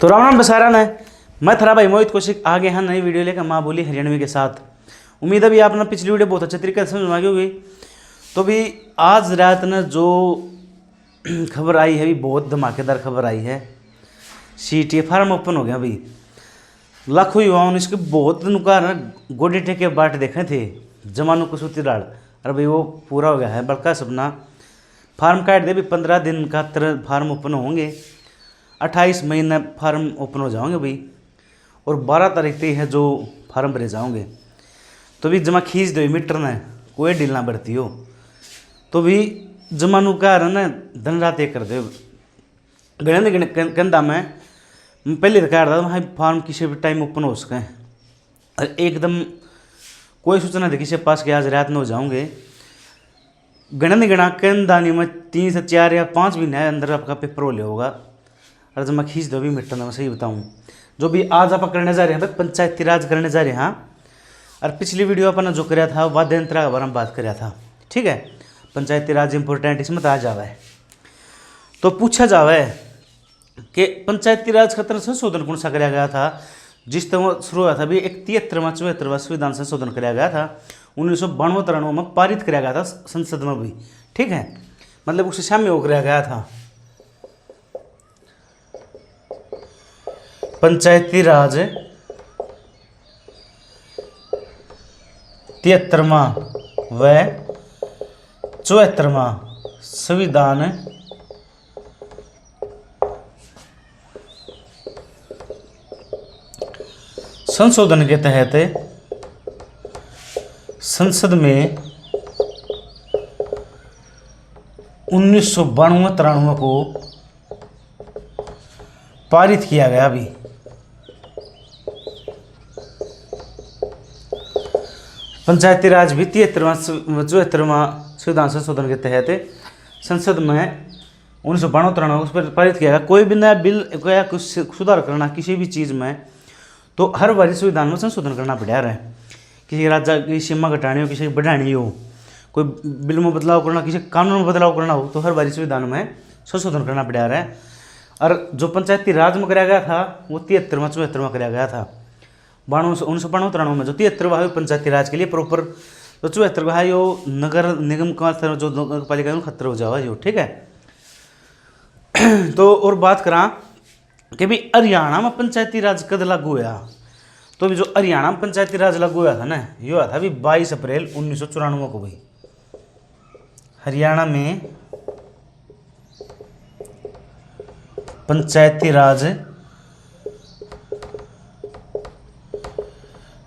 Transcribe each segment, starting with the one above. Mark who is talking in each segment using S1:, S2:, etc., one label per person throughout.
S1: तो राम राम बसारा ने मैं थरा भाई मोहित कौशिक आगे हैं नई वीडियो लेकर माँ बोली हरियाणवी के साथ। उम्मीद है भी आपने पिछली वीडियो बहुत अच्छे तरीके से समझ में आ गई होगी। तो भी आज रात ने जो खबर आई है भी बहुत धमाकेदार खबर आई है। सीटी फार्म ओपन हो गया भाई। लाखों युवाओं ने इसके बहुत नुकार गोडे टेके बाट देखे थे जमानों को सूती डाल। अरे भाई वो पूरा हो गया है बल्कि सपना। फार्म काट दे भी 15 दिन का तरह फार्म ओपन होंगे। 28 महीने फार्म ओपन हो जाओगे भाई और 12 तारीख तक है जो फार्म भरे जाओगे। तो भी जमा खींच दो मीटर ने कोई डील ना बढ़ती हो। तो भी जमानू का ना दिन रात एक कर दे गणे कंधा में पहले तो कह रहा था फार्म किसी भी टाइम ओपन हो सके और एकदम कोई सूचना थी किसी पास के आज रात में हो जाओगे। गणा नहीं गणा कंधानी में 3 से 4 या 5 महीने अंदर आपका पेपर हो लिया होगा। और जब मैं खींच दो भी मीटर में सही बताऊँ जो भी आज आप करने जा रहे हैं पंचायती राज करने जा रहे हैं। हाँ और पिछली वीडियो अपन जो कराया था वाद्य यंत्र के बारे में बात कराया था। ठीक है पंचायती राज इंपॉर्टेंट इसमें आ जावा है। तो पूछा जावा है कि पंचायती राज का संशोधन कौन सा कराया गया था जिस तरह शुरू हुआ था भी 73वां संविधान संशोधन कराया गया था 1992-93 में पारित कराया गया था संसद में भी। ठीक है मतलब उससे सामने वो कराया गया था। पंचायती राज 73वां व 74वां संविधान संशोधन के तहत संसद में 1992-93 को पारित किया गया। अभी पंचायती राज भी 73वां संविधान संशोधन के तहत संसद में 1992-93 उस पर पारित किया गया। कोई भी नया बिल या कुछ सुधार करना किसी भी चीज़ में तो हर बार संविधान में संशोधन करना पड़ा रहा है। किसी राज्य की सीमा घटानी हो किसी की बढ़ानी हो कोई बिल में बदलाव करना किसी कानून में बदलाव करना हो तो हर बार संविधान में संशोधन करना पड़ा रहा है। और जो पंचायती राज में कराया गया था वो 73वां 74वां कराया गया था। 1992-93 में जो 73वां पंचायती राज के लिए प्रॉपर तो 74वां है यो नगर निगम का जो नगर पालिका खतरा हो जाओ यो। ठीक है तो और बात करा कि भी हरियाणा में पंचायती राज कद लागू हुआ। तो भी जो हरियाणा में पंचायती राज लागू हुआ था ना ये हुआ था भी 22 अप्रैल 1994 को भाई। हरियाणा में पंचायती राज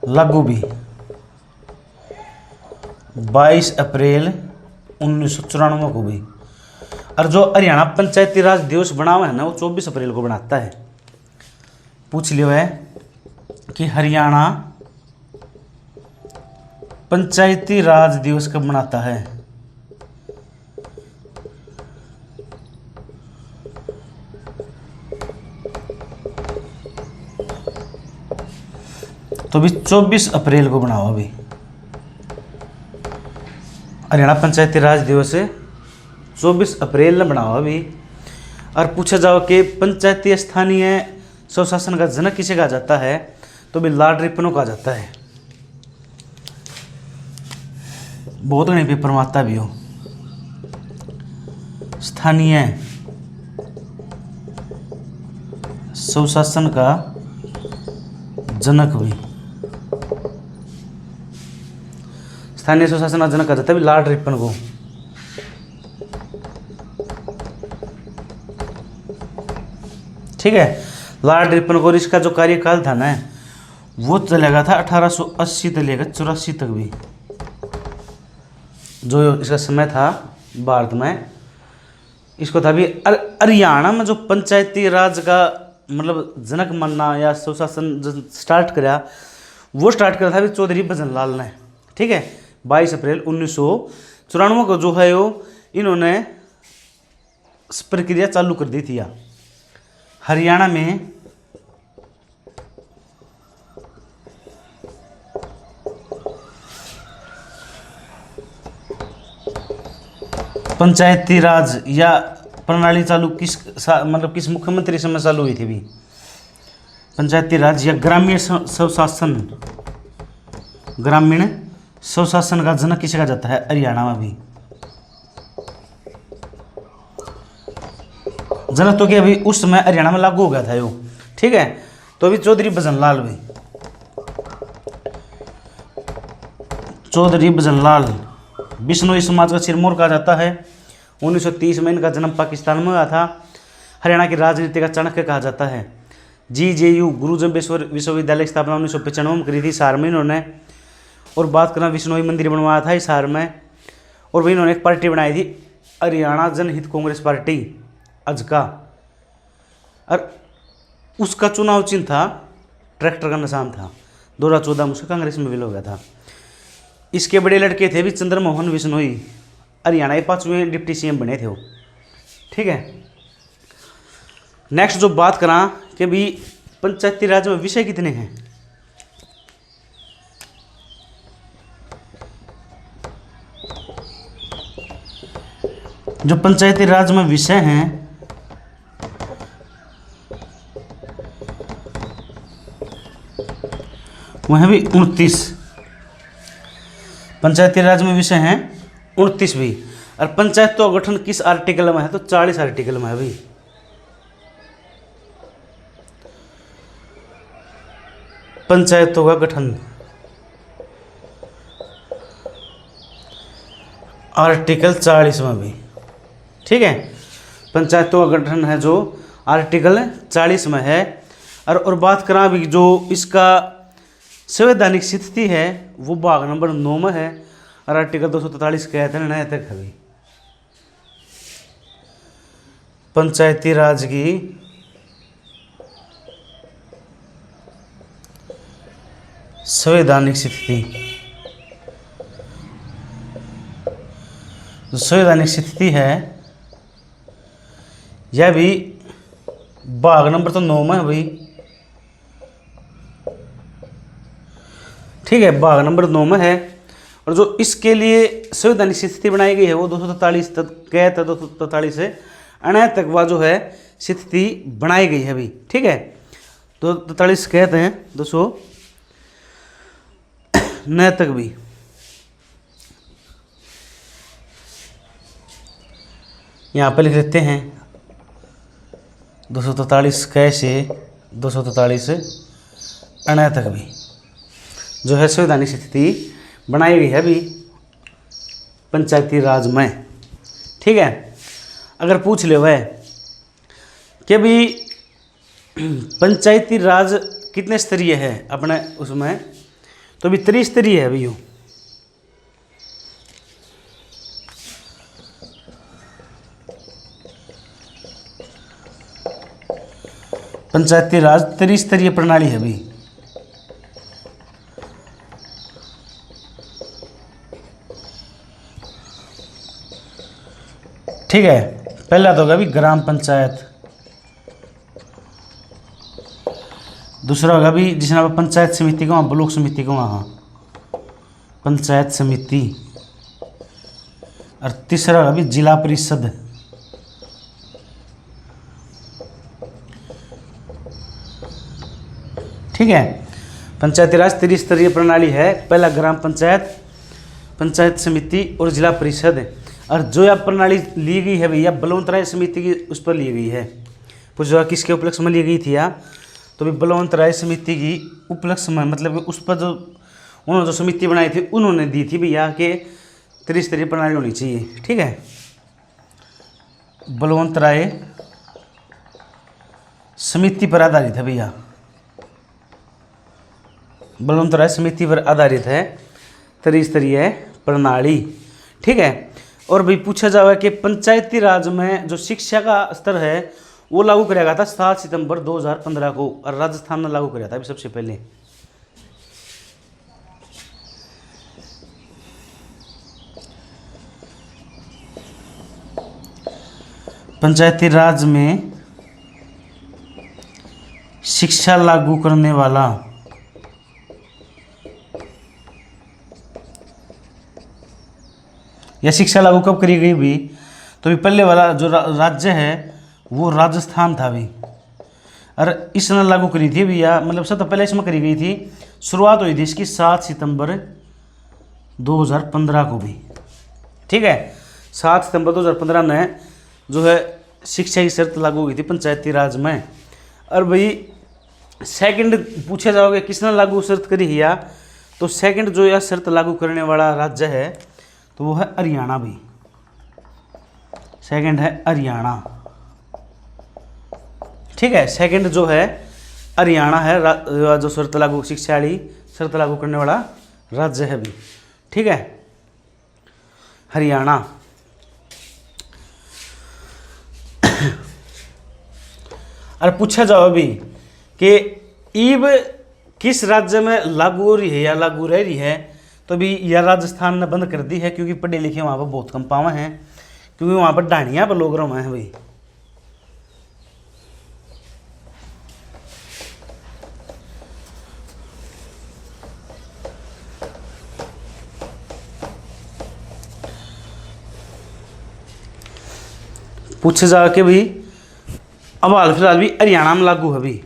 S1: लागू भी 22 अप्रैल 1994 को भी। और जो हरियाणा पंचायती राज दिवस बना हुआ है ना वो 24 अप्रैल को बनाता है। पूछ लियो है कि हरियाणा पंचायती राज दिवस कब मनाता है। तो भी 24 अप्रैल को बनाओ। अभी हरियाणा पंचायती राज दिवस 24 अप्रैल में बनाओ अभी। और पूछा जाओ कि पंचायती स्थानीय स्वशासन का जनक किसे कहा जाता है तो भी लॉर्ड रिपन को कहा जाता है। बहुत घने पेपर में आता भी हो स्थानीय स्वशासन का जनक भी स्थानीय स्वशासन का जनक कहा जाता है लॉर्ड रिपन को। ठीक है लॉर्ड रिपन को इसका जो कार्यकाल था ना वो चलेगा था 1880 से लेकर 84 तक भी जो इसका समय था भारत में। इसको था भी हरियाणा में जो पंचायती राज का मतलब जनक मानना या स्वशासन जो स्टार्ट करा वो स्टार्ट करा था भी चौधरी भजन लाल ने। ठीक है 22 अप्रैल 1994 को जो है वो इन्होंने प्रक्रिया चालू कर दी थी। हरियाणा में पंचायती राज या प्रणाली चालू किस मतलब किस मुख्यमंत्री समय चालू हुई थी भी पंचायती राज या ग्रामीण स्वशासन, ग्रामीण स्वशासन का जनक किसे कहा जाता है? हरियाणा में भी जनक तो क्या अभी उस समय हरियाणा में लागू हो गया था यो, ठीक है। तो अभी चौधरी भजनलाल भाई, चौधरी भजनलाल बिश्नोई समाज का सिरमौर कहा जाता है। 1930 में इनका जन्म पाकिस्तान में हुआ था। हरियाणा की राजनीति का चाणक्य कहा जाता है। GJU गुरु जम्बेश्वर विश्वविद्यालय की स्थापना 1995 में करी थी हिसार में इन्होंने। और बात करना, बिश्नोई मंदिर बनवाया था हिसार में। और भी इन्होंने एक पार्टी बनाई थी, हरियाणा जनहित कांग्रेस पार्टी अजका, और उसका चुनाव चिन्ह था ट्रैक्टर का निशान था। 2014 में उसका कांग्रेस में विलय हो गया था। इसके बड़े लड़के थे भी चंद्रमोहन बिश्नोई, हरियाणा के 5वें डिप्टी CM बने थे वो, ठीक है। नेक्स्ट जो बात करा कि भी पंचायती राज में विषय कितने हैं? जो पंचायती राज में विषय हैं वह भी 29। पंचायती राज में विषय हैं 29 भी। और पंचायत तो गठन किस आर्टिकल में है? तो 40 आर्टिकल में है भाई। पंचायतों का गठन आर्टिकल 40 में भी, ठीक है। पंचायतों का गठन है जो आर्टिकल 40 में है। और बात करा अभी जो इसका संवैधानिक स्थिति है वो भाग नंबर 9 में है। और आर्टिकल 243 के तहत तक है। पंचायती राज की संवैधानिक स्थिति, जो संवैधानिक स्थिति है यह भी भाग नंबर तो 9 में है भाई, ठीक है, भाग नंबर 9 में है। और जो इसके लिए संवैधानिक स्थिति बनाई गई है वो 243 तक के 243 से 9 तक वह जो है स्थिति बनाई गई है अभी, ठीक है। 243 कहते हैं 209 तक भी। यहाँ पर लिख लेते हैं 243 कैसे 243 9 तक भी जो है संवैधानिक स्थिति बनाई गई है अभी पंचायती राज में, ठीक है। अगर पूछ ले वह कि भी पंचायती राज कितने स्तरीय है अपने उसमें, तो भी त्रिस्तरीय है भैया। पंचायती राज त्रिस्तरीय प्रणाली है अभी, ठीक है। पहला तो होगा अभी ग्राम पंचायत, दूसरा होगा भी जिसने आप पंचायत समिति को ब्लॉक समिति को वहाँ पंचायत समिति, और तीसरा होगा भी जिला परिषद, ठीक है। पंचायती राज त्रिस्तरीय प्रणाली है। पहला ग्राम पंचायत, पंचायत समिति और जिला परिषद। और जो यह प्रणाली ली गई है भैया बलवंतराय समिति की उस पर ली गई है। पूछा किसके उपलक्ष्य में ली गई थी या तो भी बलवंतराय समिति की उपलक्ष्य में, मतलब कि उस पर जो उन्होंने जो समिति बनाई थी उन्होंने दी थी भैया कि त्रिस्तरीय प्रणाली होनी चाहिए, ठीक है। बलवंतराय समिति पर आधारित है भैया, बलवंतराय समिति पर आधारित है त्रिस्तरीय प्रणाली, ठीक है। और भी पूछा जाए कि पंचायती राज में जो शिक्षा का स्तर है वो लागू किया गया था 7 सितंबर 2015 को, और राजस्थान ने लागू किया था अभी सबसे पहले। पंचायती राज में शिक्षा लागू करने वाला यह शिक्षा लागू कब करी गई भी, तो भी पहले वाला जो राज्य है वो राजस्थान था भी। और इसने लागू करी थी भैया, मतलब सबसे पहले इसमें करी गई थी, शुरुआत हुई थी इसकी 7 सितंबर 2015 को भी। ठीक है, 7 सितंबर 2015 में जो है शिक्षा की शर्त लागू हुई थी पंचायती राज में। और भाई सेकंड पूछे जाओगे किसने लागू शर्त करी है, तो सेकंड जो यह शर्त लागू करने वाला राज्य है तो वो है हरियाणा भाई। सेकंड है हरियाणा। ठीक है, सेकंड जो है हरियाणा है, जो शर्त लागू शिक्षा वाली शर्त लागू करने वाला राज्य है भी। ठीक है, हरियाणा। और पूछा जाओ अभी कि ईब किस राज्य में लागू हो रही है या लागू रह रही है, तो अभी यह राजस्थान ने बंद कर दी है, क्योंकि पढ़े लिखे वहाँ पर बहुत कम पावे हैं, क्योंकि वहाँ पर ढाणियाँ पर लोग रहे हैं भाई। पूछे जा के भाई अब हाल फिलहाल भी हरियाणा में लागू है भाई।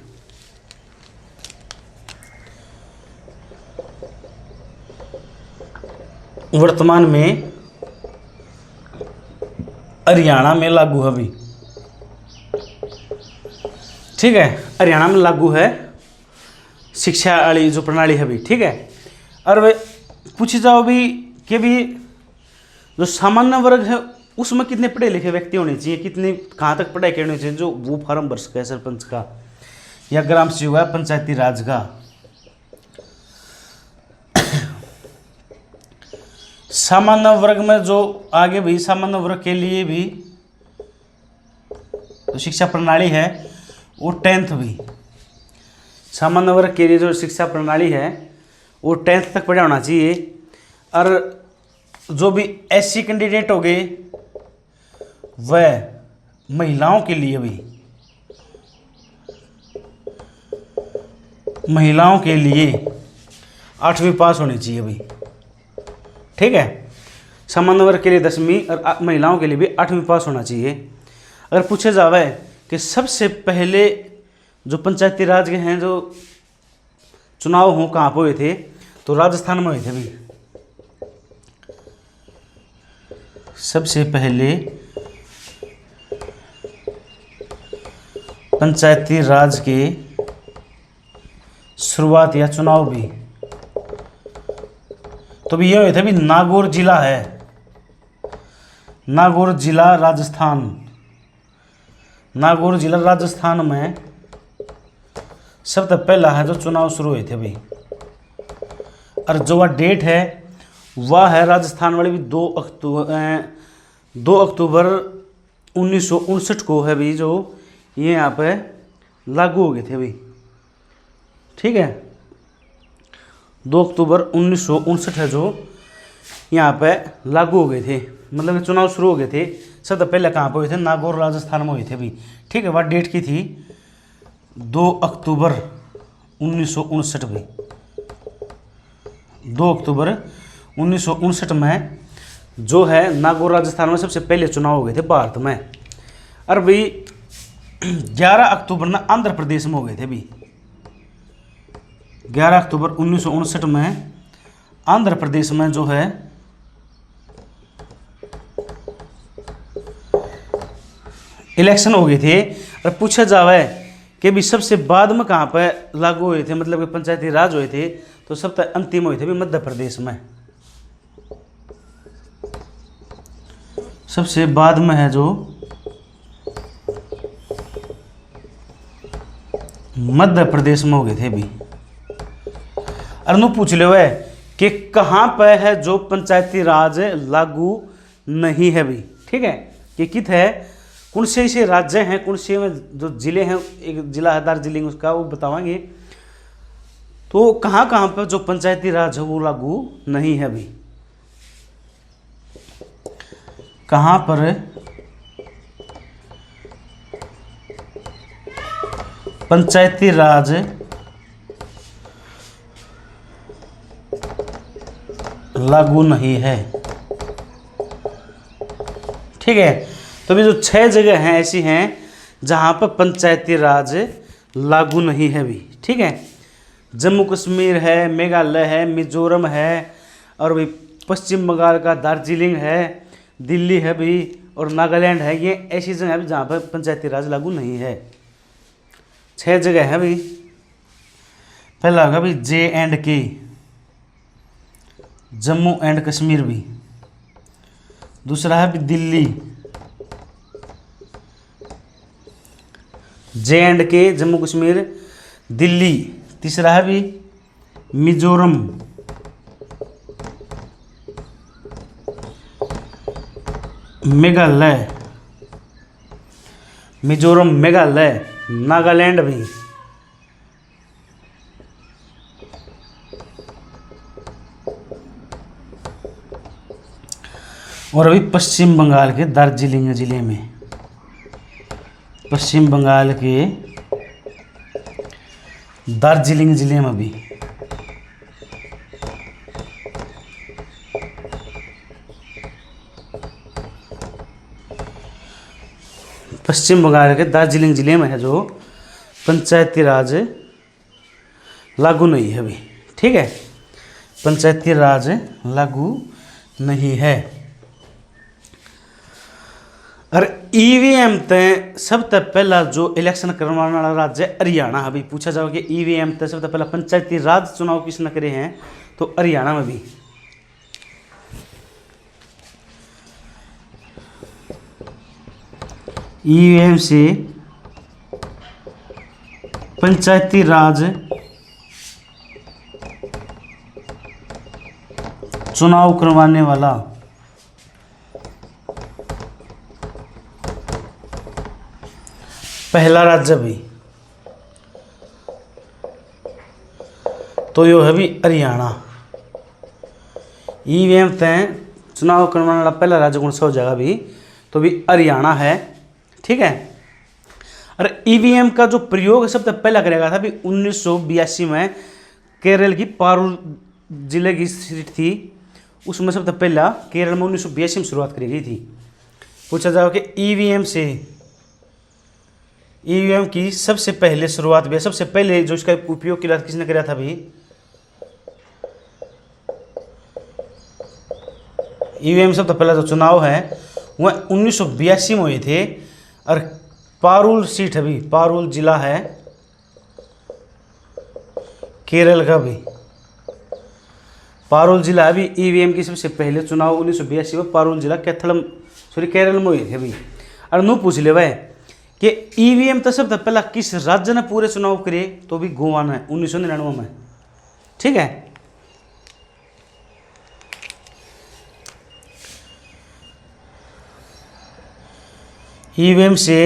S1: वर्तमान में हरियाणा में लागू है भाई। ठीक है, हरियाणा में लागू है शिक्षा वाली जो प्रणाली है भाई। ठीक है, और वे पूछे जाओ भी कि भी जो सामान्य वर्ग है उसमें कितने पढ़े लिखे व्यक्ति होने चाहिए, कितने कहाँ तक पढ़ाई करनी चाहिए, जो वो फॉर्म भर सके सरपंच का या ग्राम सेवक का पंचायती राज का। सामान्य वर्ग में जो आगे भी सामान्य वर्ग के लिए भी तो शिक्षा प्रणाली है वो 10th भी। सामान्य वर्ग के लिए जो शिक्षा प्रणाली है वो 10th तक पढ़ा होना चाहिए। और जो भी SC कैंडिडेट हो गए वह महिलाओं के लिए भी, महिलाओं के लिए 8वीं पास होनी चाहिए भाई। ठीक है, सामान्य वर्ग के लिए 10वीं और महिलाओं के लिए भी 8वीं पास होना चाहिए। अगर पूछे जावे कि सबसे पहले जो पंचायती राज के हैं जो चुनाव हो कहाँ पर हुए थे, तो राजस्थान में हुए थे भाई। सबसे पहले पंचायती राज के शुरुआत या चुनाव भी तो भी ये हुए थे भी नागौर जिला है, नागौर जिला राजस्थान। नागौर जिला राजस्थान में सबसे पहला है जो चुनाव शुरू हुए थे भाई। और जो वह डेट है वह है राजस्थान वाले भी 2 अक्टूबर 1959 को है भाई, जो ये यहाँ पे लागू हो गए थे भाई। ठीक है, 2 अक्टूबर 1959 है जो यहाँ पे लागू हो गए थे, मतलब चुनाव शुरू हो गए थे। सबसे पहले कहाँ पे हुए थे, नागौर राजस्थान में हुए थे भाई। ठीक है, वह डेट की थी 2 अक्टूबर 1959 भाई। 2 अक्टूबर 1959 में जो है नागौर राजस्थान में सबसे पहले चुनाव हो गए थे भारत में। और भाई 11 अक्टूबर ना आंध्र प्रदेश में हो गए थे भी। 11 अक्टूबर 1959 में आंध्र प्रदेश में जो है इलेक्शन हो गए थे। और पूछा जावे कि भी सबसे बाद में कहाँ पर लागू हुए थे, मतलब कि पंचायती राज हुए थे, तो सबसे अंतिम हुए थे भी मध्य प्रदेश में। सबसे बाद में है जो मध्य प्रदेश में हो गए थे भी। अरनु पूछ ले हुए कि कहाँ पर है जो पंचायती राज लागू नहीं है भी। ठीक है, कि कित है कौन से ऐसे राज्य हैं, कौन से में जो जिले हैं, एक जिला है दार्जिलिंग उसका वो बतावाएंगे। तो कहाँ कहाँ पर जो पंचायती राज है वो लागू नहीं है भी। कहाँ पर पंचायती राज लागू नहीं है। ठीक है, तो भी जो 6 जगह हैं ऐसी हैं जहां पर पंचायती राज लागू नहीं है भी। ठीक है, जम्मू कश्मीर है, मेघालय है, मिजोरम है, और भाई पश्चिम बंगाल का दार्जिलिंग है, दिल्ली है भी, और नागालैंड है। ये ऐसी जगह है जहाँ पर पंचायती राज लागू नहीं है। 6 जगह है भाई। पहला होगा भाई J&K, जम्मू एंड कश्मीर भी। दूसरा है भाई दिल्ली, J&K जम्मू कश्मीर दिल्ली। तीसरा है भी मिजोरम, मेघालय, मिजोरम मेघालय, नागालैंड भी। और अभी पश्चिम बंगाल के दार्जिलिंग जिले में, पश्चिम बंगाल के दार्जिलिंग जिले में भी। पश्चिम बंगाल के दार्जिलिंग जिले में है जो पंचायती राज लागू नहीं है अभी। ठीक है, पंचायती राज लागू नहीं है। और ईवीएम तय सबसे पहला जो इलेक्शन करवाने वाला राज्य है हरियाणा। अभी पूछा जाओ कि ईवीएम तय सबसे पहला पंचायती राज चुनाव किसने करे हैं, तो हरियाणा में भी। ईवीएम से पंचायती राज चुनाव करवाने वाला पहला राज्य भी तो यो है भी हरियाणा। ईवीएम तय चुनाव करवाने वाला पहला राज्य कौन सा हो जाएगा भी, तो भी हरियाणा है। ठीक है, और ईवीएम का जो प्रयोग सबसे पहला करेगा था भी 1982 में केरल की पारूल जिले की सीट थी, उसमें सबसे पहला केरल में 1982 में शुरुआत करी गई थी। पूछा जाओ कि ईवीएम की सबसे पहले शुरुआत भी, सबसे पहले जो इसका उपयोग किया किसने किया था भी, ईवीएम सबसे पहला जो चुनाव है वह 1982 में हुए थे। और पारूल सीट है भी, पारूल जिला है केरल का भी, पारूल जिला अभी ईवीएम की सबसे पहले चुनाव 1982 में पारूल जिला केरल में हुए थे अभी। और नू पूछ ले भाई कि ईवीएम तो सबसे पहला किस राज्य ने पूरे चुनाव करे, तो भी गोवा ने 1999 में। ठीक है, ईवीएम से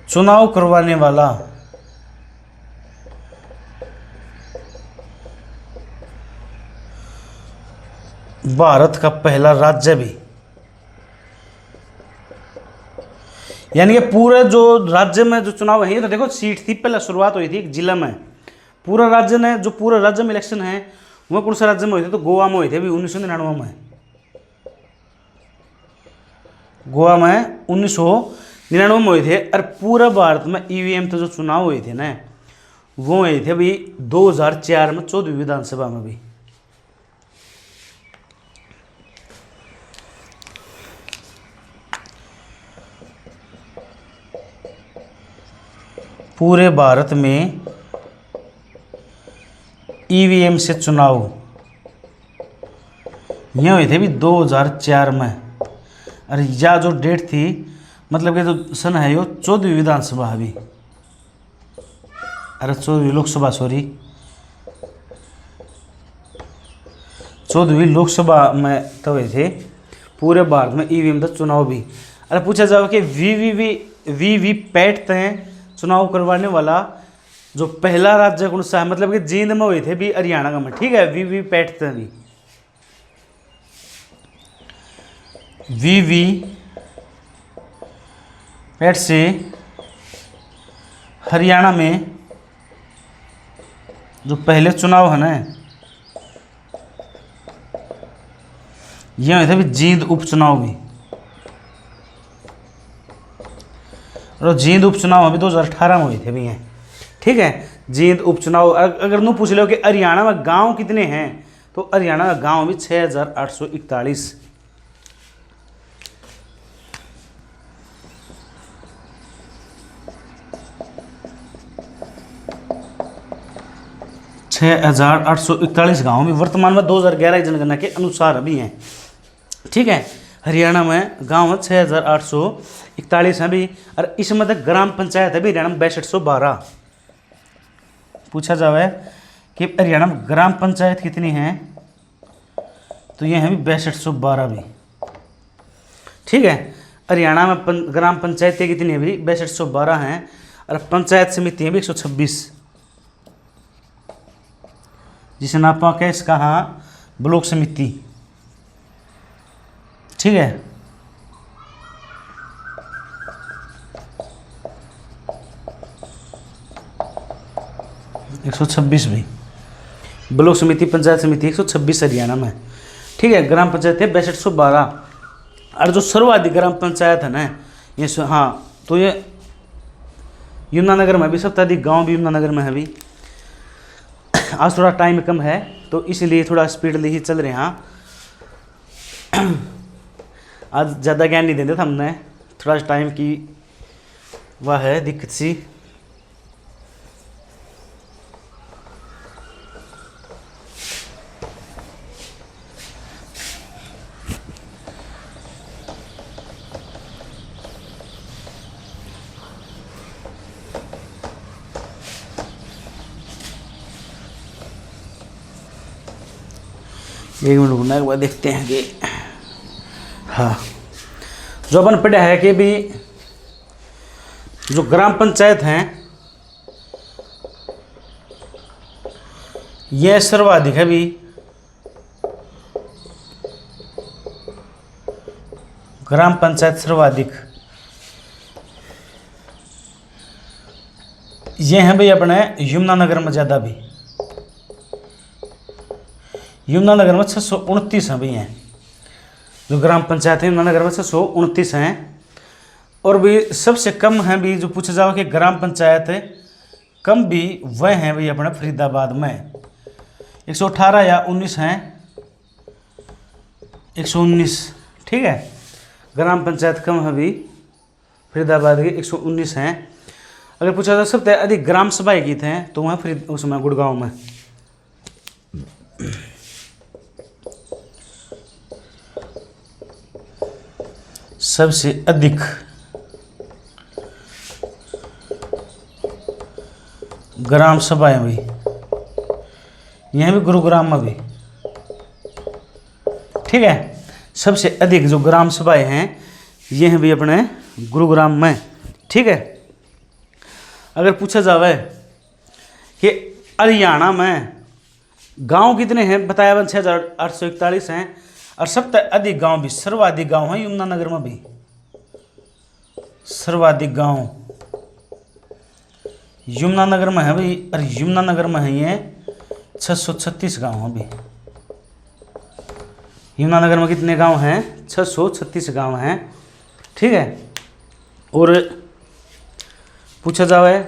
S1: चुनाव करवाने वाला भारत का पहला राज्य भी, यानी कि पूरे जो राज्य में जो चुनाव है, तो देखो सीट थी पहले शुरुआत हुई थी एक जिला में, पूरा राज्य ने जो पूरा राज्य में इलेक्शन है वह कौन सा राज्य में हुए थे, तो गोवा में हुए थे अभी 1999 में। गोवा में 1999 में हुए थे। और पूरा भारत में ईवीएम तो जो चुनाव हुए थे ना वो हुए थे अभी 2004 में 14वीं विधानसभा में भी। पूरे भारत में ईवीएम से चुनाव ये हुए थे भी 2004 में। और यह जो डेट थी मतलब कि जो सन है यो 14वीं विधानसभा अभी, अरे 14वीं लोकसभा, सॉरी 14वीं लोकसभा में तो हुए थे पूरे भारत में ईवीएम का चुनाव भी। अरे पूछा जाओ कि वीवीपैट तय चुनाव करवाने वाला जो पहला राज्य कौन सा है, मतलब कि जींद में हुए थे भी हरियाणा का में। ठीक है, वीवीपैट तय भी वीवीपैट से हरियाणा में जो पहले चुनाव है ना ये हुए थे भी जींद उपचुनाव भी। और जींद उपचुनाव अभी 2018 में हुए थे भी हैं। ठीक है, जींद उपचुनाव अगर नू पूछ लो कि हरियाणा में गांव कितने हैं, तो हरियाणा का गांव भी 6841। छः 6841 गाँव भी वर्तमान में 2011 की जनगणना के अनुसार अभी हैं। ठीक है, हरियाणा में गांव 6841 हैं भी, और इसमें तक ग्राम पंचायत है भी हरियाणा में 6212। पूछा जावे कि हरियाणा में ग्राम पंचायत कितनी हैं, तो ये हैं भी 6212 भी। ठीक है, हरियाणा में ग्राम पंचायतें कितनी है भी 6212 हैं, और पंचायत समिति है भी 126, जिसे नापा क्या इसका, हाँ ब्लॉक समिति। ठीक है, एक 126 भी ब्लॉक समिति, पंचायत समिति 126 हरियाणा में। ठीक है, ग्राम पंचायत है 6212, और जो सर्वाधिक ग्राम पंचायत है ना ये हाँ, तो ये यमुनानगर में भी सबसे अधिक गाँव भी यमुनानगर में है भी। आज थोड़ा टाइम कम है तो इसलिए थोड़ा स्पीडली ही चल रहे हैं। हाँ, आज ज़्यादा ज्ञान नहीं देते थे हमने, थोड़ा टाइम की वह है दिक्कत सी। एक मिनट रुकना, एक बार देखते हैं कि हाँ, जो अपन पढ़ा है कि भी जो ग्राम पंचायत हैं यह सर्वाधिक है भी, ग्राम पंचायत सर्वाधिक ये हैं भाई अपने यमुनानगर में ज़्यादा भी। यमुनानगर में 629 हैं भी हैं, जो ग्राम पंचायत है यमुनानगर में 629 हैं। और भी सबसे कम हैं भी, जो पूछा जाओ कि ग्राम पंचायत कम भी वह हैं भाई अपने फरीदाबाद में 118 या 19 हैं, 119। ठीक है, ग्राम पंचायत कम है भी फरीदाबाद के 119 हैं। अगर पूछा जाए सबसे अधिक ग्राम सभाएं की थे तो वहाँ फरीद उसमें गुड़गांव में। सबसे अधिक ग्राम सभाएं हुई यहाँ भी गुरुग्राम में भी। ठीक है, सबसे अधिक जो ग्राम सभाएं हैं ये हैं भी अपने गुरुग्राम में। ठीक है, अगर पूछा जावे कि हरियाणा में गांव कितने हैं, बताया 6841 हैं, और सबसे अधिक गांव भी सर्वाधिक गांव है यमुनानगर में भी। सर्वाधिक गांव यमुनानगर में है भाई, और यमुनानगर में है ये 636 गांव हैं भी। यमुनानगर में कितने गांव हैं, 636 गांव हैं। ठीक है, और पूछा जावे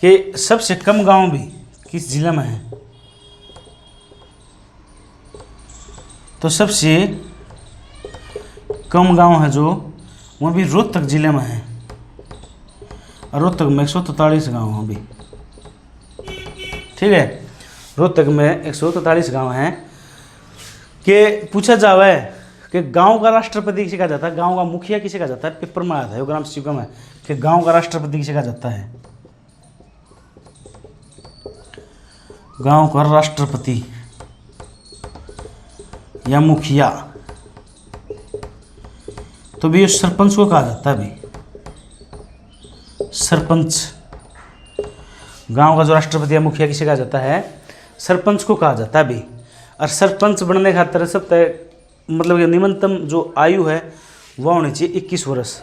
S1: कि सबसे कम गांव भी किस जिले में है, तो सबसे कम गांव है जो वो भी रोहतक जिले में है, और रोहतक में 143 गाँव हैं भी। ठीक है, रोहतक में 143 गाँव हैं। कि पूछा जावे कि गांव का राष्ट्रपति किसे कहा जाता है, गांव का मुखिया किसे कहा जाता है, पेपर में आता है ग्राम शिवका में कि गांव का राष्ट्रपति किसे कहा जाता है। गांव का राष्ट्रपति या मुखिया तो भी सरपंच को कहा जाता है भी। सरपंच, गांव का जो राष्ट्रपति या मुखिया किसे कहा जाता है, सरपंच को कहा जाता है भी। और सरपंच बनने खातिर सब तय मतलब कि न्यूनतम जो आयु है वह होनी चाहिए 21 वर्ष।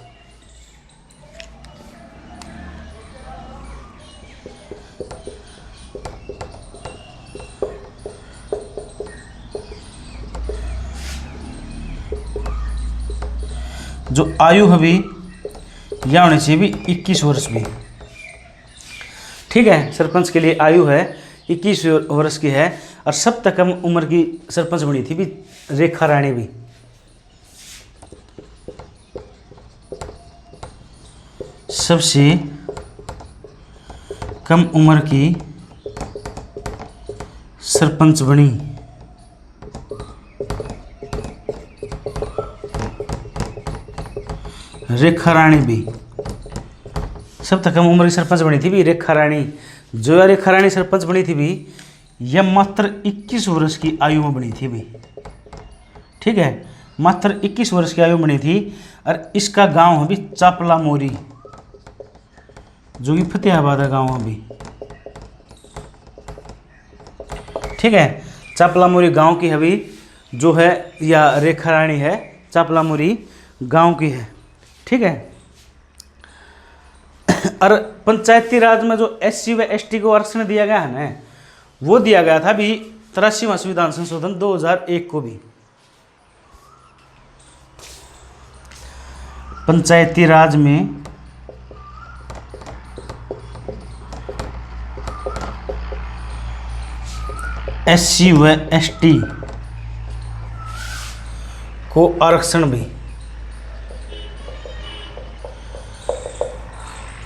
S1: जो आयु है भी या होनी चाहिए भी 21 वर्ष भी। ठीक है, सरपंच के लिए आयु है 21 वर्ष की है। और सबसे कम उम्र की सरपंच बनी थी भी रेखा रानी भी। सबसे कम उम्र की सरपंच बनी रेखा रानी भी। सबसे कम उम्र की सरपंच बनी थी भी रेखा रानी। जो रेखा रानी सरपंच बनी थी भी यह मात्र 21 वर्ष की आयु में बनी थी भी। ठीक है, मात्र 21 वर्ष की आयु में बनी थी। और इसका गांव है भी चापला मोरी, जो कि फतेहाबाद का गांव है भी। ठीक है, चापला मोरी गांव की है भी जो है, या रेखा रानी है चापला मोरी गांव की है। ठीक है, और पंचायती राज में जो SC व ST को आरक्षण दिया गया है ना, वो दिया गया था भी 83वां संविधान संशोधन 2001 को भी। पंचायती राज में SC व ST को आरक्षण भी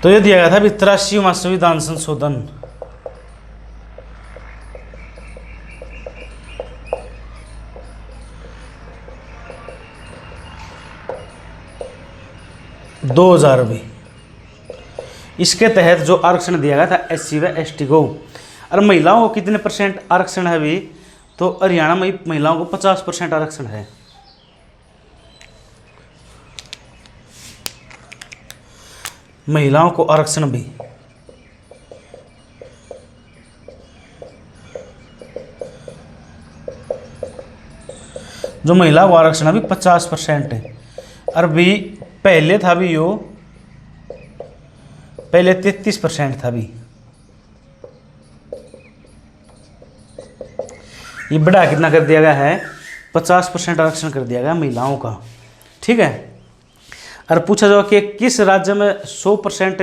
S1: तो ये दिया गया था भी 83वां संविधान संशोधन। भी इसके तहत जो आरक्षण दिया गया था SC व ST को। और महिलाओं को कितने % आरक्षण है भी, तो हरियाणा में महिलाओं को 50% आरक्षण है। महिलाओं को आरक्षण भी जो महिला को आरक्षण अभी 50% है। और भी पहले था भी यो, पहले 33% था भी, ये बढ़ा कितना कर दिया गया है, 50% आरक्षण कर दिया गया महिलाओं का। ठीक है, और पूछा जाओ कि किस राज्य में 100%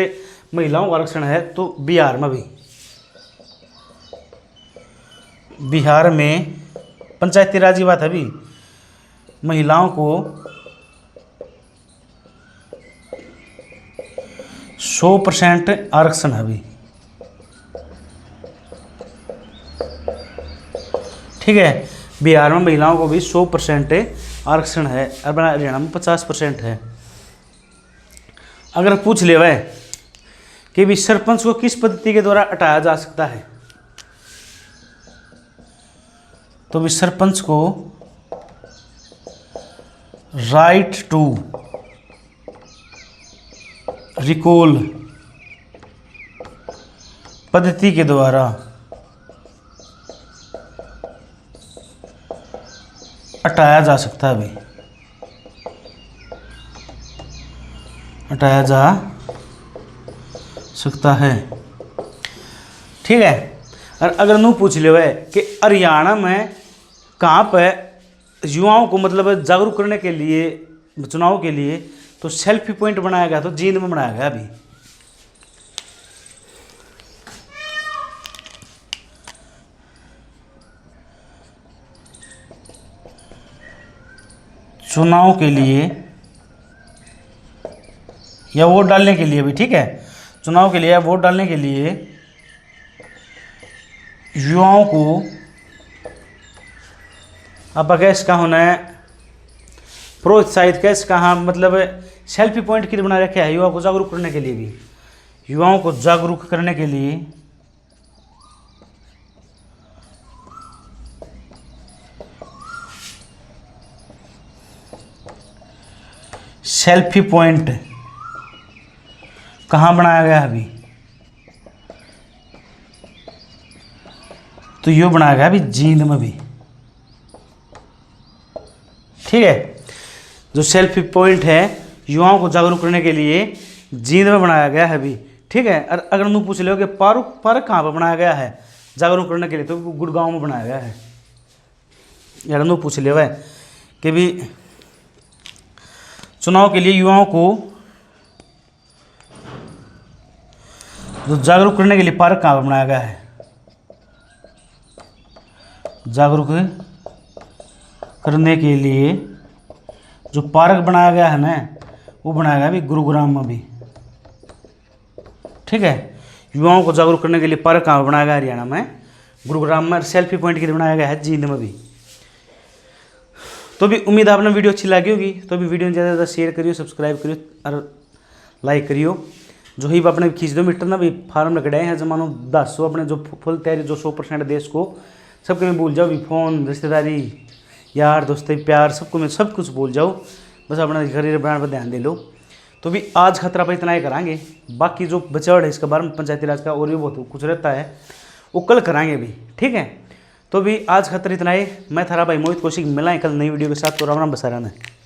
S1: महिलाओं का आरक्षण है, तो बिहार में भी। बिहार में पंचायती राज की बात है भी, महिलाओं को 100% आरक्षण है भी। ठीक है, बिहार में महिलाओं को भी 100% आरक्षण है। और हरियाणा में 50% है। अगर पूछ ले वह कि भी सरपंच को किस पद्धति के द्वारा हटाया जा सकता है, तो भी सरपंच को राइट टू रिकॉल पद्धति के द्वारा हटाया जा सकता है। हटाया जा सकता है। ठीक है, और अगर नू पूछ ले कि हरियाणा में कहाँ पर युवाओं को मतलब जागरूक करने के लिए चुनाव के लिए तो सेल्फी पॉइंट बनाया गया, तो जींद में बनाया गया। अभी चुनाव के लिए या वोट डालने के लिए भी। ठीक है, चुनाव के लिए या वोट डालने के लिए युवाओं को अब कैसे का होना है, प्रोत्साहित कैसे कहाँ, मतलब सेल्फी पॉइंट कितने बना रखे हैं युवाओं को जागरूक करने के लिए भी। युवाओं को जागरूक करने के लिए सेल्फी पॉइंट कहाँ बनाया गया है अभी, तो यो बनाया गया अभी जींद में भी। ठीक है, जो सेल्फी पॉइंट है युवाओं को जागरूक करने के लिए जींद में बनाया गया है अभी। ठीक है, और अगर तुम पूछ लो कि पार्क कहाँ पर बनाया गया है जागरूक करने के लिए, तो गुड़गांव में बनाया गया है। यार तुम पूछ ले कि भी चुनाव के लिए युवाओं को जो जागरूक करने के लिए पार्क कहाँ पर बनाया गया है, जागरूक करने के लिए जो पार्क बनाया गया है ना, वो बनाया गया अभी गुरुग्राम में भी। ठीक है, युवाओं को जागरूक करने के लिए पार्क कहाँ बनाया गया, हरियाणा में गुरुग्राम में। सेल्फी पॉइंट के लिए बनाया गया है जींद में भी। तो भी उम्मीद है आपने वीडियो अच्छी लगी होगी। तो भी वीडियो ज़्यादा से ज़्यादा शेयर करियो, सब्सक्राइब करियो और लाइक करियो। जो ही अपने खींच दो मीटर ना भी फार्म लगड़े हैं जमानो 10 अपने जो फुल तैयारी जो 100% देश को सबके में भूल जाओ भी, फोन रिश्तेदारी यार दोस्ती प्यार सबको मैं सब कुछ भूल जाओ, बस अपना करियर बनाने पर ध्यान दे लो। तो भी आज खतरा पर इतना ही कराएंगे, बाकी जो बचाव है इसके बारे में पंचायती राज का और भी बहुत कुछ रहता है वो कल कराएंगे भी। ठीक है, तो भी आज खतरा इतना ही। मैं थारा भाई मोहित कौशिक, मिला है कल नई वीडियो के साथ। तो राम राम बसा रहना है।